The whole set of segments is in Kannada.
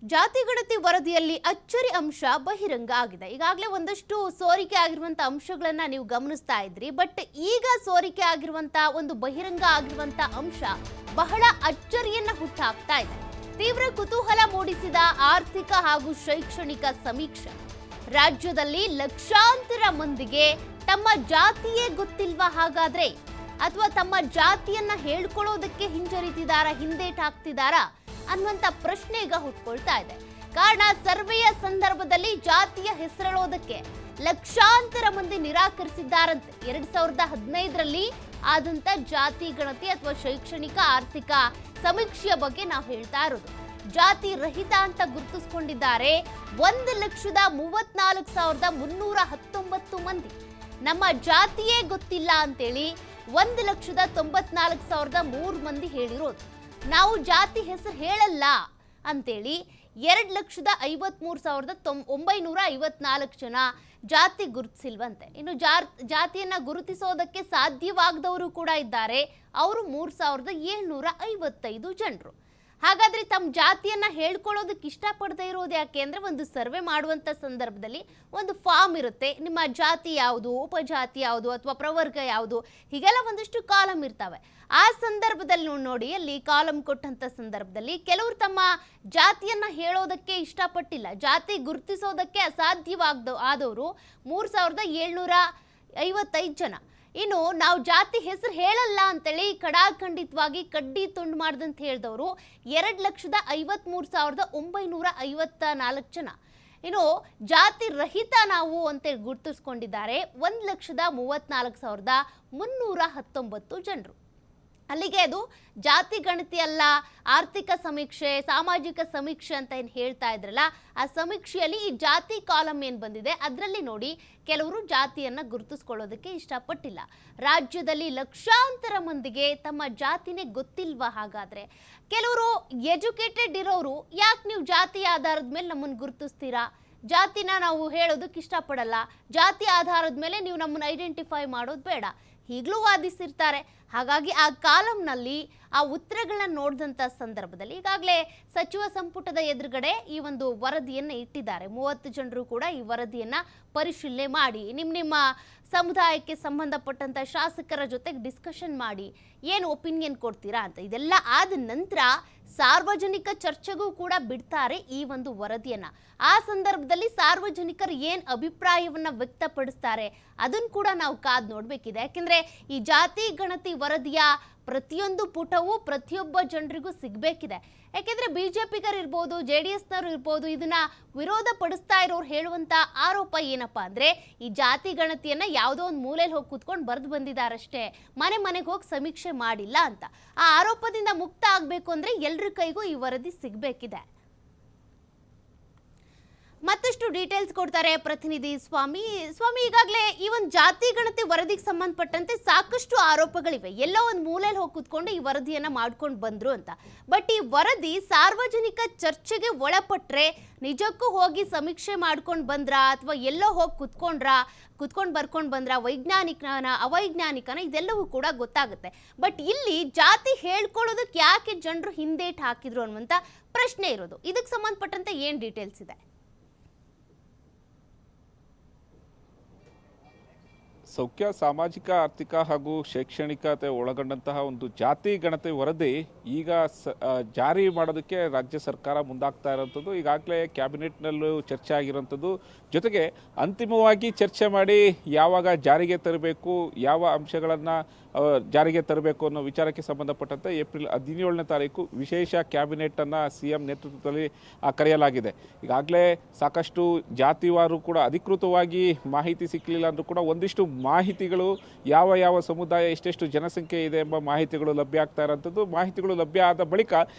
ಜಾತಿ ಗಣತಿ ವರದಿಯಲ್ಲಿ ಅಚ್ಚರಿ ಅಂಶ ಬಹಿರಂಗ ಆಗಿದೆ. ಈಗಾಗಲೇ ಒಂದಷ್ಟು ಸೋರಿಕೆ ಆಗಿರುವಂತ ಅಂಶಗಳನ್ನ ನೀವು ಗಮನಿಸ್ತಾ ಇದ್ರಿ. ಬಟ್ ಈಗ ಸೋರಿಕೆ ಆಗಿರುವಂತ ಒಂದು ಬಹಿರಂಗ ಆಗಿರುವಂತ ಅಂಶ ಬಹಳ ಅಚ್ಚರಿಯನ್ನ ಹುಟ್ಟಾಕ್ತಾ ಇದೆ. ತೀವ್ರ ಕುತೂಹಲ ಮೂಡಿಸಿದ ಆರ್ಥಿಕ ಹಾಗೂ ಶೈಕ್ಷಣಿಕ ಸಮೀಕ್ಷೆ. ರಾಜ್ಯದಲ್ಲಿ ಲಕ್ಷಾಂತರ ಮಂದಿಗೆ ತಮ್ಮ ಜಾತಿಯೇ ಗೊತ್ತಿಲ್ವಾ ಹಾಗಾದ್ರೆ, ಅಥವಾ ತಮ್ಮ ಜಾತಿಯನ್ನ ಹೇಳ್ಕೊಳ್ಳೋದಕ್ಕೆ ಹಿಂಜರಿತಿದಾರಾ, ಹಿಂದೇಟಾಕ್ತಿದಾರಾ ಅನ್ನುವಂತ ಪ್ರಶ್ನೆ ಈಗ ಹುಟ್ಕೊಳ್ತಾ ಇದೆ. ಕಾರಣ, ಸರ್ವೆಯ ಸಂದರ್ಭದಲ್ಲಿ ಜಾತಿಯ ಹೆಸರೇಳೋದಕ್ಕೆ ಲಕ್ಷಾಂತರ ಮಂದಿ ನಿರಾಕರಿಸಿದ್ದಾರಂತೆ. 2015ರಲ್ಲಿ ಆದಂತ ಜಾತಿ ಗಣತಿ ಅಥವಾ ಶೈಕ್ಷಣಿಕ ಆರ್ಥಿಕ ಸಮೀಕ್ಷೆಯ ಬಗ್ಗೆ ನಾವು ಹೇಳ್ತಾ ಇರೋದು. ಜಾತಿ ರಹಿತ ಅಂತ ಗುರುತಿಸಿಕೊಂಡಿದ್ದಾರೆ 1,34,319 ಮಂದಿ. ನಮ್ಮ ಜಾತಿಯೇ ಗೊತ್ತಿಲ್ಲ ಅಂತೇಳಿ 1,94,003 ಮಂದಿ ಹೇಳಿರೋದು. ನಾವು ಜಾತಿ ಹೆಸರು ಹೇಳಲ್ಲ ಅಂತೇಳಿ 2,53,954 ಜನ ಜಾತಿ ಗುರುತಿಸಿಲ್ವಂತೆ. ಇನ್ನು ಜಾತಿಯನ್ನ ಗುರುತಿಸೋದಕ್ಕೆ ಸಾಧ್ಯವಾಗದವರು ಕೂಡ ಇದ್ದಾರೆ. ಅವರು 3,755 ಜನರು. ಹಾಗಾದ್ರೆ ತಮ್ಮ ಜಾತಿಯನ್ನ ಹೇಳ್ಕೊಳ್ಳೋದಕ್ಕೆ ಇಷ್ಟಪಡದೇ ಇರೋದು ಯಾಕೆ ಅಂದ್ರೆ, ಒಂದು ಸರ್ವೆ ಮಾಡುವಂತ ಸಂದರ್ಭದಲ್ಲಿ ಒಂದು ಫಾರ್ಮ್ ಇರುತ್ತೆ. ನಿಮ್ಮ ಜಾತಿ ಯಾವುದು, ಉಪಜಾತಿ ಯಾವುದು, ಅಥವಾ ಪ್ರವರ್ಗ ಯಾವುದು, ಹೀಗೆಲ್ಲ ಒಂದಿಷ್ಟು ಕಾಲಮ್ ಇರ್ತವೆ. ಆ ಸಂದರ್ಭದಲ್ಲಿ ನೋಡಿ, ಅಲ್ಲಿ ಕಾಲಮ್ ಕೊಟ್ಟಂತ ಸಂದರ್ಭದಲ್ಲಿ ಕೆಲವರು ತಮ್ಮ ಜಾತಿಯನ್ನ ಹೇಳೋದಕ್ಕೆ ಇಷ್ಟಪಟ್ಟಿಲ್ಲ. ಜಾತಿ ಗುರುತಿಸೋದಕ್ಕೆ ಆದವರು 3,755 ಜನ. ಇನ್ನು ನಾವು ಜಾತಿ ಹೆಸರು ಹೇಳಲ್ಲ ಅಂತೇಳಿ ಕಡಾಖಂಡಿತವಾಗಿ ಕಡ್ಡಿ ತುಂಡು ಮಾಡ್ದಂತ ಹೇಳಿದವರು 2,53,954 ಜನ. ಇನ್ನು ಜಾತಿ ರಹಿತ ನಾವು ಅಂತೇಳಿ ಗುರುತಿಸ್ಕೊಂಡಿದ್ದಾರೆ 1,34,319 ಜನರು. ಅಲ್ಲಿಗೆ ಅದು ಜಾತಿ ಗಣತಿ ಅಲ್ಲ, ಆರ್ಥಿಕ ಸಮೀಕ್ಷೆ, ಸಾಮಾಜಿಕ ಸಮೀಕ್ಷೆ ಅಂತ ಏನು ಹೇಳ್ತಾ ಇದ್ರಲ್ಲ, ಆ ಸಮೀಕ್ಷೆಯಲ್ಲಿ ಈ ಜಾತಿ ಕಾಲಮ್ ಏನು ಬಂದಿದೆ ಅದರಲ್ಲಿ ನೋಡಿ, ಕೆಲವರು ಜಾತಿಯನ್ನ ಗುರುತಿಸ್ಕೊಳ್ಳೋದಕ್ಕೆ ಇಷ್ಟಪಟ್ಟಿಲ್ಲ. ರಾಜ್ಯದಲ್ಲಿ ಲಕ್ಷಾಂತರ ಮಂದಿಗೆ ತಮ್ಮ ಜಾತಿನೇ ಗೊತ್ತಿಲ್ವಾ ಹಾಗಾದ್ರೆ? ಕೆಲವರು ಎಜುಕೇಟೆಡ್ ಇರೋರು, ಯಾಕೆ ನೀವು ಜಾತಿ ಆಧಾರದ ಮೇಲೆ ನಮ್ಮನ್ನು ಗುರುತಿಸ್ತೀರಾ, ಜಾತಿನ ನಾವು ಹೇಳೋದಕ್ಕೆ ಇಷ್ಟಪಡಲ್ಲ, ಜಾತಿ ಆಧಾರದ ಮೇಲೆ ನೀವು ನಮ್ಮನ್ನು ಐಡೆಂಟಿಫೈ ಮಾಡೋದು ಬೇಡ, ಈಗಲೂ ವಾದಿಸಿರ್ತಾರೆ. ಹಾಗಾಗಿ ಆ ಕಾಲಂನಲ್ಲಿ ಆ ಉತ್ತರಗಳನ್ನ ನೋಡಿದಂಥ ಸಂದರ್ಭದಲ್ಲಿ ಈಗಾಗಲೇ ಸಚಿವ ಸಂಪುಟದ ಎದುರುಗಡೆ ಈ ಒಂದು ವರದಿಯನ್ನು ಇಟ್ಟಿದ್ದಾರೆ. 30 ಜನರು ಕೂಡ ಈ ವರದಿಯನ್ನ ಪರಿಶೀಲನೆ ಮಾಡಿ ನಿಮ್ಮ ಸಮುದಾಯಕ್ಕೆ ಸಂಬಂಧಪಟ್ಟಂತ ಶಾಸಕರ ಜೊತೆಗೆ ಡಿಸ್ಕಷನ್ ಮಾಡಿ ಏನು ಒಪಿನಿಯನ್ ಕೊಡ್ತೀರಾ ಅಂತ. ಇದೆಲ್ಲ ಆದ ನಂತರ ಸಾರ್ವಜನಿಕ ಚರ್ಚೆಗೂ ಕೂಡ ಬಿಡ್ತಾರೆ ಈ ಒಂದು ವರದಿಯನ್ನ. ಆ ಸಂದರ್ಭದಲ್ಲಿ ಸಾರ್ವಜನಿಕರು ಏನ್ ಅಭಿಪ್ರಾಯವನ್ನ ವ್ಯಕ್ತಪಡಿಸ್ತಾರೆ ಅದನ್ನು ಕೂಡ ನಾವು ಕಾದು ನೋಡ್ಬೇಕಿದೆ. ಯಾಕೆಂದ್ರೆ ಈ ಜಾತಿ ಗಣತಿ ವರದಿಯ ಪ್ರತಿಯೊಂದು ಪುಟವೂ ಪ್ರತಿಯೊಬ್ಬ ಜನರಿಗೂ ಸಿಗಬೇಕಿದೆ. ಯಾಕೆಂದ್ರೆ ಬಿಜೆಪಿಗರು ಇರ್ಬೋದು, JDSನವರು ಇರ್ಬೋದು, ಇದನ್ನ ವಿರೋಧ ಪಡಿಸ್ತಾ ಇರೋರು ಹೇಳುವಂತ ಆರೋಪ ಏನಪ್ಪಾ ಅಂದ್ರೆ, ಈ ಜಾತಿ ಗಣತಿಯನ್ನ ಯಾವುದೋ ಒಂದು ಮೂಲೆಯಲ್ಲಿ ಹೋಗಿ ಕೂತ್ಕೊಂಡು ಬರೆದು ಬಂದಿದ್ದಾರಷ್ಟೇ, ಮನೆಗೆ ಹೋಗಿ ಸಮೀಕ್ಷೆ ಮಾಡಿಲ್ಲ ಅಂತ. ಆ ಆರೋಪದಿಂದ ಮುಕ್ತ ಆಗ್ಬೇಕು ಅಂದ್ರೆ ಎಲ್ರ ಕೈಗೂ ಈ ವರದಿ ಸಿಗಬೇಕಿದೆ. ಮತ್ತಷ್ಟು ಡೀಟೇಲ್ಸ್ ಕೊಡ್ತಾರೆ ಪ್ರತಿನಿಧಿ ಸ್ವಾಮಿ. ಈಗಾಗಲೇ ಈ ಒಂದು ಜಾತಿ ಗಣತಿ ವರದಿಗೆ ಸಂಬಂಧಪಟ್ಟಂತೆ ಸಾಕಷ್ಟು ಆರೋಪಗಳಿವೆ. ಎಲ್ಲೋ ಒಂದು ಮೂಲೆಯಲ್ಲಿ ಹೋಗಿ ಕೂತ್ಕೊಂಡು ಈ ವರದಿಯನ್ನ ಮಾಡ್ಕೊಂಡು ಬಂದ್ರು ಅಂತ. ಬಟ್ ಈ ವರದಿ ಸಾರ್ವಜನಿಕ ಚರ್ಚೆಗೆ ಒಳಪಟ್ರೆ ನಿಜಕ್ಕೂ ಹೋಗಿ ಸಮೀಕ್ಷೆ ಮಾಡ್ಕೊಂಡು ಬಂದ್ರಾ, ಅಥವಾ ಎಲ್ಲೋ ಹೋಗಿ ಕುತ್ಕೊಂಡು ಬರ್ಕೊಂಡು ಬಂದ್ರ, ವೈಜ್ಞಾನಿಕನ ಅವೈಜ್ಞಾನಿಕನ, ಇದೆಲ್ಲವೂ ಕೂಡ ಗೊತ್ತಾಗುತ್ತೆ. ಬಟ್ ಇಲ್ಲಿ ಜಾತಿ ಹೇಳ್ಕೊಳ್ಳೋದಕ್ಕೆ ಯಾಕೆ ಜನರು ಹಿಂದೇಟ್ ಹಾಕಿದ್ರು ಅನ್ನುವಂಥ ಪ್ರಶ್ನೆ ಇರೋದು. ಇದಕ್ಕೆ ಸಂಬಂಧಪಟ್ಟಂತೆ ಏನು ಡೀಟೇಲ್ಸ್ ಇದೆ? ಸೌಖ್ಯ, ಸಾಮಾಜಿಕ, ಆರ್ಥಿಕ ಹಾಗೂ ಶೈಕ್ಷಣಿಕತೆ ಒಳಗೊಂಡಂತಹ ಒಂದು ಜಾತಿ ಗಣತಿ ವರದಿ ಈಗ ಜಾರಿ ಮಾಡೋದಕ್ಕೆ ರಾಜ್ಯ ಸರ್ಕಾರ ಮುಂದಾಗ್ತಾ ಇರೋಂಥದ್ದು. ಈಗಾಗಲೇ ಕ್ಯಾಬಿನೆಟ್ನಲ್ಲೂ ಚರ್ಚೆ ಆಗಿರೋಂಥದ್ದು. ಜೊತೆಗೆ ಅಂತಿಮವಾಗಿ ಚರ್ಚೆ ಮಾಡಿ ಯಾವಾಗ ಜಾರಿಗೆ ತರಬೇಕು, ಯಾವ ಅಂಶಗಳನ್ನು ಜಾರಿಗೆ ತರಬೇಕು ಅನ್ನೋ ವಿಚಾರಕ್ಕೆ ಸಂಬಂಧಪಟ್ಟಂತೆ ಏಪ್ರಿಲ್ 17ನೇ ತಾರೀಕು ವಿಶೇಷ ಕ್ಯಾಬಿನೆಟನ್ನು CM ನೇತೃತ್ವದಲ್ಲಿ ಕರೆಯಲಾಗಿದೆ. ಈಗಾಗಲೇ ಸಾಕಷ್ಟು ಜಾತಿವಾರು ಕೂಡ ಅಧಿಕೃತವಾಗಿ ಮಾಹಿತಿ ಸಿಕ್ಕಲಿಲ್ಲ ಅಂದರೂ ಕೂಡ ಒಂದಿಷ್ಟು ಮಾಹಿತಿಗಳು, ಯಾವ ಸಮುದಾಯ ಎಷ್ಟೆಷ್ಟು ಜನಸಂಖ್ಯೆ ಇದೆ ಎಂಬ ಮಾಹಿತಿಗಳು ಲಭ್ಯ ಆಗ್ತಾ ಇರೋಂಥದ್ದು. ಮಾಹಿತಿಗಳು ಲಭ್ಯ ಆದ ಬಳಿಕ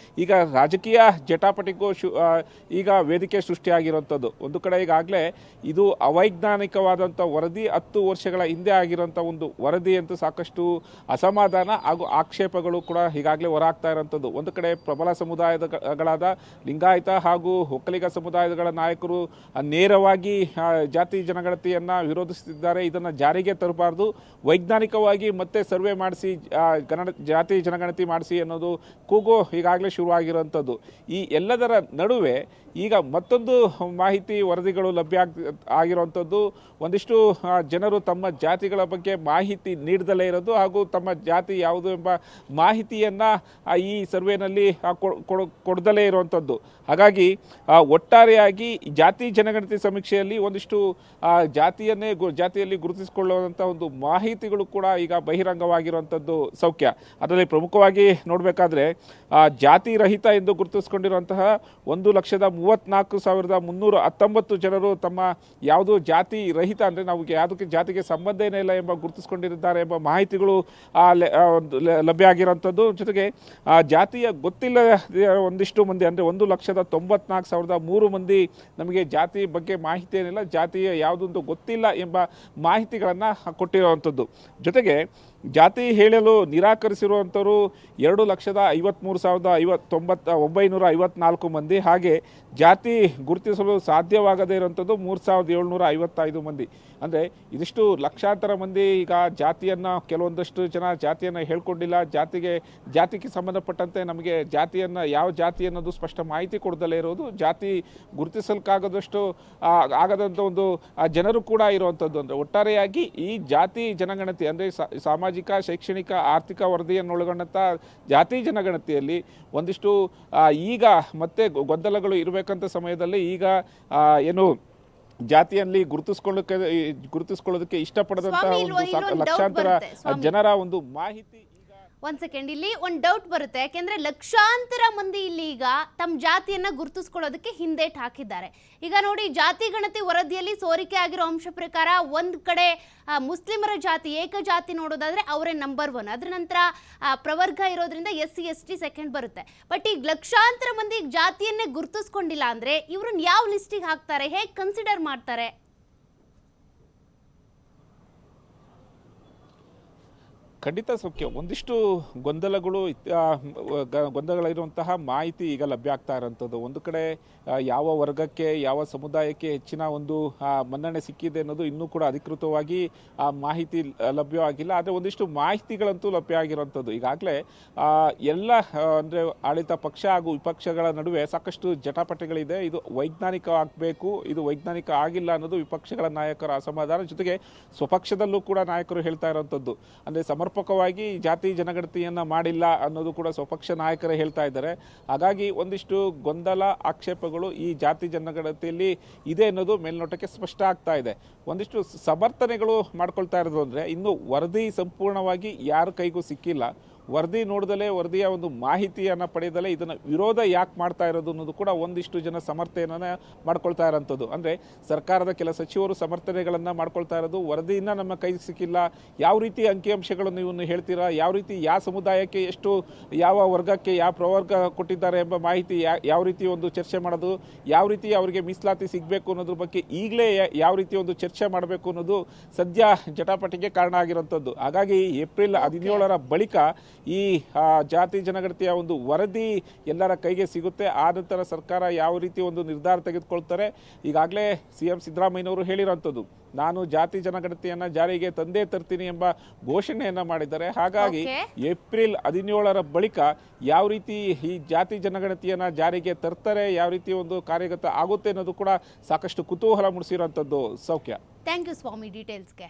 ಈಗ ರಾಜಕೀಯ ಜಟಾಪಟಿಗೂ ಈಗ ವೇದಿಕೆ ಸೃಷ್ಟಿಯಾಗಿರುವಂಥದ್ದು. ಒಂದು ಕಡೆ ಈಗಾಗಲೇ ಇದು ಅವೈಜ್ಞಾನಿಕವಾದಂಥ ವರದಿ, 10 ವರ್ಷಗಳ ಹಿಂದೆ ಆಗಿರೋಂಥ ಒಂದು ವರದಿ ಅಂತ ಸಾಕಷ್ಟು ಅಸಮಾಧಾನ ಹಾಗೂ ಆಕ್ಷೇಪಗಳು ಕೂಡ ಈಗಾಗಲೇ ಹೊರಹಾಗ್ತಾ ಇರೋಂಥದ್ದು. ಒಂದು ಕಡೆ ಪ್ರಬಲ ಸಮುದಾಯಗಳಾದ ಲಿಂಗಾಯತ ಹಾಗೂ ಒಕ್ಕಲಿಗ ಸಮುದಾಯಗಳ ನಾಯಕರು ನೇರವಾಗಿ ಜಾತಿ ಜನಗಣತಿಯನ್ನು ವಿರೋಧಿಸುತ್ತಿದ್ದಾರೆ. ಇದನ್ನು ಜಾರಿಗೆ ಜಾರಿಗೆ ತರಬಾರ್ದು, ವೈಜ್ಞಾನಿಕವಾಗಿ ಮತ್ತೆ ಸರ್ವೆ ಮಾಡಿಸಿ ಜಾತಿ ಜನಗಣತಿ ಮಾಡಿಸಿ ಅನ್ನೋದು ಕೂಗು ಈಗಾಗಲೇ ಶುರುವಾಗಿರುವಂಥದ್ದು. ಈ ಎಲ್ಲದರ ನಡುವೆ ಈಗ ಮತ್ತೊಂದು ಮಾಹಿತಿ ವರದಿಗಳು ಲಭ್ಯ ಆಗಿರುವಂಥದ್ದು. ಒಂದಿಷ್ಟು ಜನರು ತಮ್ಮ ಜಾತಿಗಳ ಬಗ್ಗೆ ಮಾಹಿತಿ ನೀಡದಲೇ ಇರೋದು ಹಾಗೂ ತಮ್ಮ ಜಾತಿ ಯಾವುದು ಎಂಬ ಮಾಹಿತಿಯನ್ನು ಈ ಸರ್ವೆನಲ್ಲಿ ಕೊಡದಲೇ ಇರುವಂಥದ್ದು. ಹಾಗಾಗಿ ಒಟ್ಟಾರೆಯಾಗಿ ಜಾತಿ ಜನಗಣತಿ ಸಮೀಕ್ಷೆಯಲ್ಲಿ ಒಂದಿಷ್ಟು ಜಾತಿಯಲ್ಲಿ ಗುರುತಿಸಿಕೊಳ್ಳುವಂಥ ಒಂದು ಮಾಹಿತಿಗಳು ಕೂಡ ಈಗ ಬಹಿರಂಗವಾಗಿರುವಂಥದ್ದು ಸೌಖ್ಯ. ಅದರಲ್ಲಿ ಪ್ರಮುಖವಾಗಿ ನೋಡಬೇಕಾದ್ರೆ ಜಾತಿ ರಹಿತ ಎಂದು ಗುರುತಿಸಿಕೊಂಡಿರುವಂತಹ 1,34,319 ಜನರು ತಮ್ಮ ಯಾವುದು ಜಾತಿ ರಹಿತ ಅಂದರೆ ನಾವು ಯಾವುದಕ್ಕೆ ಜಾತಿಗೆ ಸಂಬಂಧನೇ ಇಲ್ಲ ಎಂಬ ಗುರುತಿಸಿಕೊಂಡಿದ್ದಾರೆ ಎಂಬ ಮಾಹಿತಿಗಳು ಲಭ್ಯ ಆಗಿರುವಂಥದ್ದು. ಜೊತೆಗೆ ಜಾತಿಯ ಗೊತ್ತಿಲ್ಲ ಒಂದಿಷ್ಟು ಮಂದಿ ಅಂದರೆ 1,94,003 ಮಂದಿ ನಮಗೆ ಜಾತಿ ಬಗ್ಗೆ ಮಾಹಿತಿ ಏನಿಲ್ಲ, ಜಾತಿಯ ಯಾವುದೊಂದು ಗೊತ್ತಿಲ್ಲ ಎಂಬ ಮಾಹಿತಿಗಳನ್ನು ಕೊಟ್ಟಿರುವಂಥದ್ದು. ಜೊತೆಗೆ ಜಾತಿ ಹೇಳಲು ನಿರಾಕರಿಸಿರುವಂಥವರು 2,53,954 ಮಂದಿ, ಹಾಗೆ ಜಾತಿ ಗುರುತಿಸಲು ಸಾಧ್ಯವಾಗದೇ ಇರುವಂಥದ್ದು 3,755 ಮಂದಿ. ಅಂದರೆ ಇದಿಷ್ಟು ಲಕ್ಷಾಂತರ ಮಂದಿ ಈಗ ಜಾತಿಯನ್ನು, ಕೆಲವೊಂದಷ್ಟು ಜನ ಜಾತಿಯನ್ನು ಹೇಳ್ಕೊಂಡಿಲ್ಲ, ಜಾತಿಗೆ ಸಂಬಂಧಪಟ್ಟಂತೆ ನಮಗೆ ಯಾವ ಜಾತಿ ಅನ್ನೋದು ಸ್ಪಷ್ಟ ಮಾಹಿತಿ ಕೊಡದಲ್ಲೇ ಇರೋದು, ಜಾತಿ ಆಗದಂಥ ಒಂದು ಜನರು ಕೂಡ ಇರುವಂಥದ್ದು. ಅಂದರೆ ಒಟ್ಟಾರೆಯಾಗಿ ಈ ಜಾತಿ ಜನಗಣತಿ ಅಂದರೆ ಸಾಮಾಜಿಕ, ಶೈಕ್ಷಣಿಕ, ಆರ್ಥಿಕ ವರದಿಯನ್ನು ಒಳಗೊಂಡಂಥ ಜಾತಿ ಜನಗಣತಿಯಲ್ಲಿ ಒಂದಿಷ್ಟು ಈಗ ಮತ್ತೆ ಗೊಂದಲಗಳು ಇರಬೇಕಂತ ಸಮಯದಲ್ಲಿ ಈಗ ಏನು ಜಾತಿಯಲ್ಲಿ ಗುರುತಿಸ್ಕೊಳ್ಳೋದಕ್ಕೆ ಇಷ್ಟಪಡದಂತಹ ಒಂದು ಲಕ್ಷಾಂತರ ಜನರ ಒಂದು ಮಾಹಿತಿ. ಒಂದ್ ಸೆಕೆಂಡ್, ಇಲ್ಲಿ ಒಂದು ಡೌಟ್ ಬರುತ್ತೆ. ಯಾಕೆಂದ್ರೆ ಲಕ್ಷಾಂತರ ಮಂದಿ ಇಲ್ಲಿ ಈಗ ತಮ್ಮ ಜಾತಿಯನ್ನ ಗುರುತಿಸ್ಕೊಳ್ಳೋದಕ್ಕೆ ಹಿಂದೇಟ್ ಹಾಕಿದ್ದಾರೆ. ಈಗ ನೋಡಿ, ಜಾತಿ ಗಣತಿ ವರದಿಯಲ್ಲಿ ಸೋರಿಕೆ ಆಗಿರೋ ಅಂಶ ಪ್ರಕಾರ ಒಂದ್ ಕಡೆ ಮುಸ್ಲಿಮರ ಜಾತಿ ಏಕ ಜಾತಿ ನೋಡೋದಾದ್ರೆ ಅವರೇ ನಂಬರ್ 1, ಅದ್ರ ನಂತರ ಪ್ರವರ್ಗ ಇರೋದ್ರಿಂದ SC ST ಸೆಕೆಂಡ್ ಬರುತ್ತೆ. ಬಟ್ ಈಗ ಲಕ್ಷಾಂತರ ಮಂದಿ ಜಾತಿಯನ್ನೇ ಗುರುತಿಸ್ಕೊಂಡಿಲ್ಲ ಅಂದ್ರೆ ಇವ್ರನ್ನ ಯಾವ ಲಿಸ್ಟಿಗೆ ಹಾಕ್ತಾರೆ, ಹೇಗೆ ಕನ್ಸಿಡರ್ ಮಾಡ್ತಾರೆ? ಖಂಡಿತ ಸೌಖ್ಯ. ಒಂದಿಷ್ಟು ಗೊಂದಲಗಳಿರುವಂತಹ ಮಾಹಿತಿ ಈಗ ಲಭ್ಯ ಆಗ್ತಾ ಇರೋಂಥದ್ದು. ಒಂದು ಕಡೆ ಯಾವ ವರ್ಗಕ್ಕೆ, ಯಾವ ಸಮುದಾಯಕ್ಕೆ ಹೆಚ್ಚಿನ ಒಂದು ಮನ್ನಣೆ ಸಿಕ್ಕಿದೆ ಅನ್ನೋದು ಇನ್ನೂ ಕೂಡ ಅಧಿಕೃತವಾಗಿ ಆ ಮಾಹಿತಿ ಲಭ್ಯವಾಗಿಲ್ಲ. ಆದರೆ ಒಂದಿಷ್ಟು ಮಾಹಿತಿಗಳಂತೂ ಲಭ್ಯ ಆಗಿರುವಂಥದ್ದು. ಈಗಾಗಲೇ ಎಲ್ಲ ಅಂದರೆ ಆಡಳಿತ ಪಕ್ಷ ಹಾಗೂ ವಿಪಕ್ಷಗಳ ನಡುವೆ ಸಾಕಷ್ಟು ಜಟಾಪಟಿಗಳಿದೆ. ಇದು ವೈಜ್ಞಾನಿಕ ಆಗಬೇಕು, ಇದು ವೈಜ್ಞಾನಿಕ ಆಗಿಲ್ಲ ಅನ್ನೋದು ವಿಪಕ್ಷಗಳ ನಾಯಕರ ಅಸಮಾಧಾನ. ಜೊತೆಗೆ ಸ್ವಪಕ್ಷದಲ್ಲೂ ಕೂಡ ನಾಯಕರು ಹೇಳ್ತಾ ಇರೋವಂಥದ್ದು. ಅಂದರೆ ಸಮರ್ಪಕವಾಗಿ ಜಾತಿ ಜನಗಣತಿಯನ್ನು ಮಾಡಿಲ್ಲ ಅನ್ನೋದು ಕೂಡ ಸ್ವಪಕ್ಷ ನಾಯಕರೇ ಹೇಳ್ತಾ ಇದ್ದಾರೆ. ಹಾಗಾಗಿ ಒಂದಿಷ್ಟು ಗೊಂದಲ, ಆಕ್ಷೇಪಗಳು ಈ ಜಾತಿ ಜನಗಣತಿಯಲ್ಲಿ ಇದೆ ಅನ್ನೋದು ಮೇಲ್ನೋಟಕ್ಕೆ ಸ್ಪಷ್ಟ ಆಗ್ತಾ ಇದೆ. ಒಂದಿಷ್ಟು ಸಮರ್ಥನೆಗಳು ಮಾಡ್ಕೊಳ್ತಾ ಇರೋದು ಅಂದರೆ ಇನ್ನು ವರದಿ ಸಂಪೂರ್ಣವಾಗಿ ಯಾರ ಕೈಗೂ ಸಿಕ್ಕಿಲ್ಲ, ವರದಿ ನೋಡಿದಲೇ ವರದಿಯ ಒಂದು ಮಾಹಿತಿಯನ್ನು ಪಡೆದಲೇ ಇದನ್ನು ವಿರೋಧ ಯಾಕೆ ಮಾಡ್ತಾ ಇರೋದು ಅನ್ನೋದು ಕೂಡ ಒಂದಿಷ್ಟು ಜನ ಸಮರ್ಥನೆಯನ್ನು ಮಾಡ್ಕೊಳ್ತಾ ಇರೋಂಥದ್ದು. ಅಂದರೆ ಸರ್ಕಾರದ ಕೆಲ ಸಚಿವರು ಸಮರ್ಥನೆಗಳನ್ನು ಮಾಡ್ಕೊಳ್ತಾ ಇರೋದು, ವರದಿಯಿಂದ ನಮ್ಮ ಕೈ ಸಿಕ್ಕಿಲ್ಲ, ಯಾವ ರೀತಿ ಅಂಕಿಅಂಶಗಳನ್ನು ನೀವು ಹೇಳ್ತೀರಾ, ಯಾವ ರೀತಿ ಯಾವ ಸಮುದಾಯಕ್ಕೆ ಎಷ್ಟು, ಯಾವ ವರ್ಗಕ್ಕೆ ಯಾವ ಪ್ರವರ್ಗ ಕೊಟ್ಟಿದ್ದಾರೆ ಎಂಬ ಮಾಹಿತಿ ಯಾವ ರೀತಿ ಒಂದು ಚರ್ಚೆ ಮಾಡೋದು, ಯಾವ ರೀತಿ ಅವರಿಗೆ ಮೀಸಲಾತಿ ಸಿಗಬೇಕು ಅನ್ನೋದ್ರ ಬಗ್ಗೆ ಈಗಲೇ ಯಾವ ರೀತಿ ಒಂದು ಚರ್ಚೆ ಮಾಡಬೇಕು ಅನ್ನೋದು ಸದ್ಯ ಜಟಾಪಟಿಗೆ ಕಾರಣ ಆಗಿರುವಂಥದ್ದು. ಹಾಗಾಗಿ ಏಪ್ರಿಲ್ 17ರ ಬಳಿಕ ಈ ಜಾತಿ ಜನಗಣತಿಯ ಒಂದು ವರದಿ ಎಲ್ಲರ ಕೈಗೆ ಸಿಗುತ್ತೆ. ಆ ನಂತರ ಸರ್ಕಾರ ಯಾವ ರೀತಿ ಒಂದು ನಿರ್ಧಾರ ತೆಗೆದುಕೊಳ್ತಾರೆ. ಈಗಾಗಲೇ CM ಸಿದ್ದರಾಮಯ್ಯನವರು ಹೇಳಿರೋಂಥದ್ದು, ನಾನು ಜಾತಿ ಜನಗಣತಿಯನ್ನು ಜಾರಿಗೆ ತಂದೇ ತರ್ತೀನಿ ಎಂಬ ಘೋಷಣೆಯನ್ನು ಮಾಡಿದ್ದಾರೆ. ಹಾಗಾಗಿ ಏಪ್ರಿಲ್ 17ರ ಬಳಿಕ ಯಾವ ರೀತಿ ಈ ಜಾತಿ ಜನಗಣತಿಯನ್ನು ಜಾರಿಗೆ ತರ್ತಾರೆ, ಯಾವ ರೀತಿ ಒಂದು ಕಾರ್ಯಗತ ಆಗುತ್ತೆ ಅನ್ನೋದು ಕೂಡ ಸಾಕಷ್ಟು ಕುತೂಹಲ ಮೂಡಿಸಿರುವಂಥದ್ದು ಸೌಖ್ಯ. ಥ್ಯಾಂಕ್ ಯು ಸ್ವಾಮಿ ಡೀಟೇಲ್ಸ್ಗೆ.